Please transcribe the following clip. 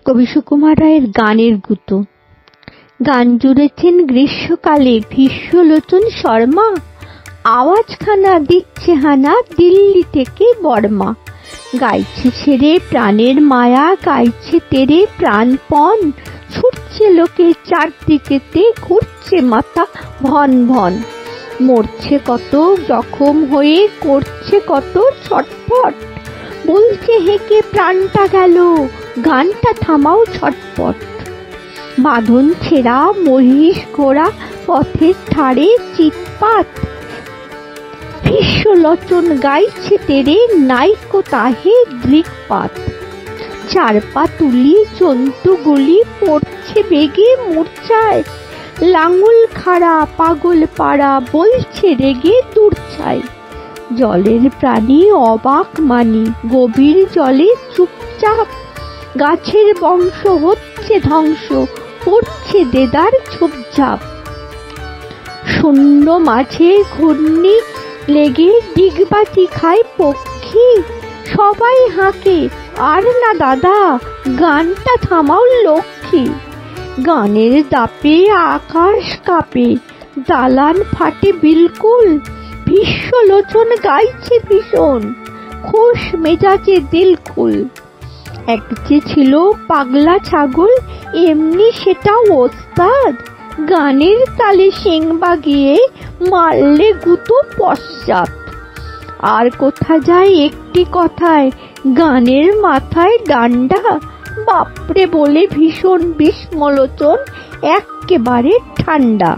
কবি সুকুমার রায়ের গানের গুতো। গান জুড়েছেন গ্রীষ্মকালে ভীষ্মলোচন শর্মা। আওয়াজখানা দিচ্ছে হানা দিল্লি থেকে বর্মা। গাইছে ছেড়ে প্রাণের মায়া, গাইছে তেরে প্রাণপণ। ছুটছে লোকে চারদিকেতে, ঘুরছে মাথা ভন ভন। মরছে কত জখম হয়ে, করছে কত ছটফট। বলছে হেঁকে প্রাণটা গেল, গানটা থামাও ছটপট। বাঁধন ছেঁড়া মহিষ ঘোড়া, পথের ধারে চিৎপাত। ভীষ্মলোচন গাইছে তেরে, নাইকো তাহে দৃকপাত। চার পা তুলি জন্তুগুলি, পড়ছে বেগে মূর্ছায়। লাঙল খাড়া পাগল পাড়া, বলছে রেগে দূর্ছায়। জলের প্রাণী অবাক মানি, গভীর জলে চুপচাপ। গাছের বংশ হচ্ছে ধ্বংস, পড়ছে দেদার ঝোপঝাপ। শূন্য মাঝে ঘূর্ণি লেগে ডিগবাজি খায় পক্ষী। সবাই হাঁকে, আর না দাদা, গানটা থামাও লক্ষ্মী। গানের দাপে আকাশ কাঁপে, দালান ফাটে বিলকুল। ভীষ্মলোচন গাইছে ভীষণ, খোশ মেজাজে দিলখুল। এক যে ছিল পাগলা ছাগল, এমনি সেটাও ওস্তাদ। গানের তালে শিং বাগিয়ে, মারলে গুতো পশ্চাৎ। আর কোথা যায় একটি কথায়, গানের মাথায় ডান্ডা। বাপরে বলে ভীষণ ভীষ্মলোচন, এক্কেবারে ঠান্ডা।